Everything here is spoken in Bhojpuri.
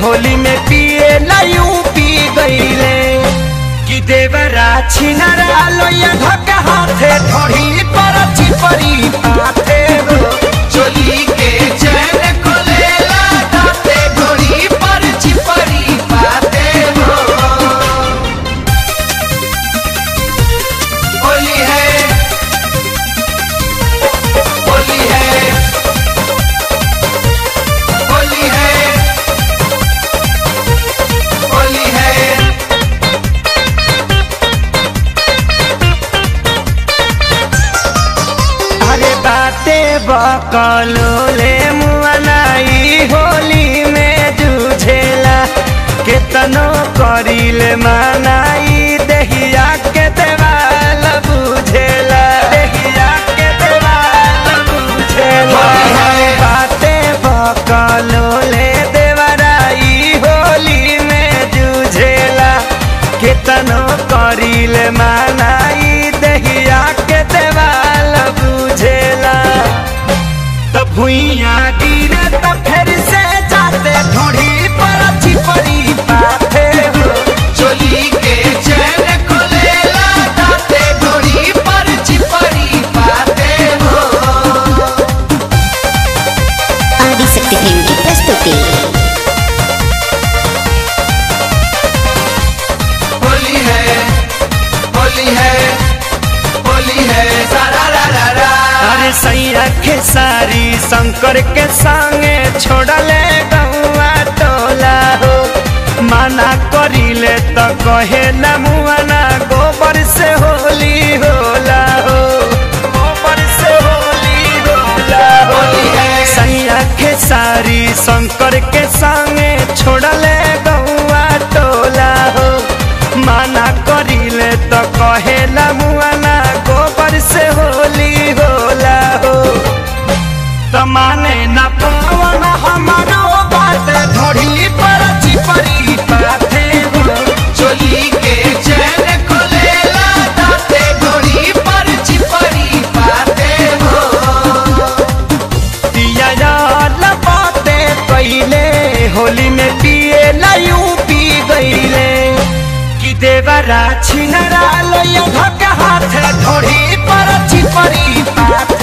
होली में पिए लायू पी गईले कि देवरा छिनरा लोया धक्का हाथे थोड़ी पर चिपरी पाथे हो चोली के चैन खोलेला दाते थोड़ी पर चिपरी पाथे हो। होली है होली है होली है होली है। अरे बाते बकलोले मुआनाई होली में जूझेला केतनो करिले मानाई देहिया के देवाल बुझेला देहिया के देवाल बुझेला। बाते बकलोले देवराई होली में जूझेला केतनो करिले मानाई देहिया के देवाल बुझेला। तो भुइया गिरे तो फिर से जाते ढूंढी पर चिपरी पाथे हो चोली के चैन खोलेला दाते ढूंढी पर चिपरी पाथे हो। आदिशक्ति फिल्म की प्रस्तुति। होली है होली है होली है सारा रा रा रा। अरे सैया के सारी शंकर के संगे छोड़ले गौआ टोला हो माना करिले तो कहे न मुआना गोबर से होली होला हो गोबर से होली होला हो। सैया के सारी शंकर के संगे छोड़ले गौआ टोला हो माना करिले तो कहे न मुआना गोबर से होली होला हो। तो माने न पवन हमारो बात धोड़ी पर चिपरी पाथे हो चोली के चैन खोलेला दाते धोड़ी पर चिपरी पाथे हो। पिया लपाते पहले होली में पिए लायू पी गईले कि देवरा छिनरा लोया धक्का हाथे धोड़ी पर चिपरी पाथे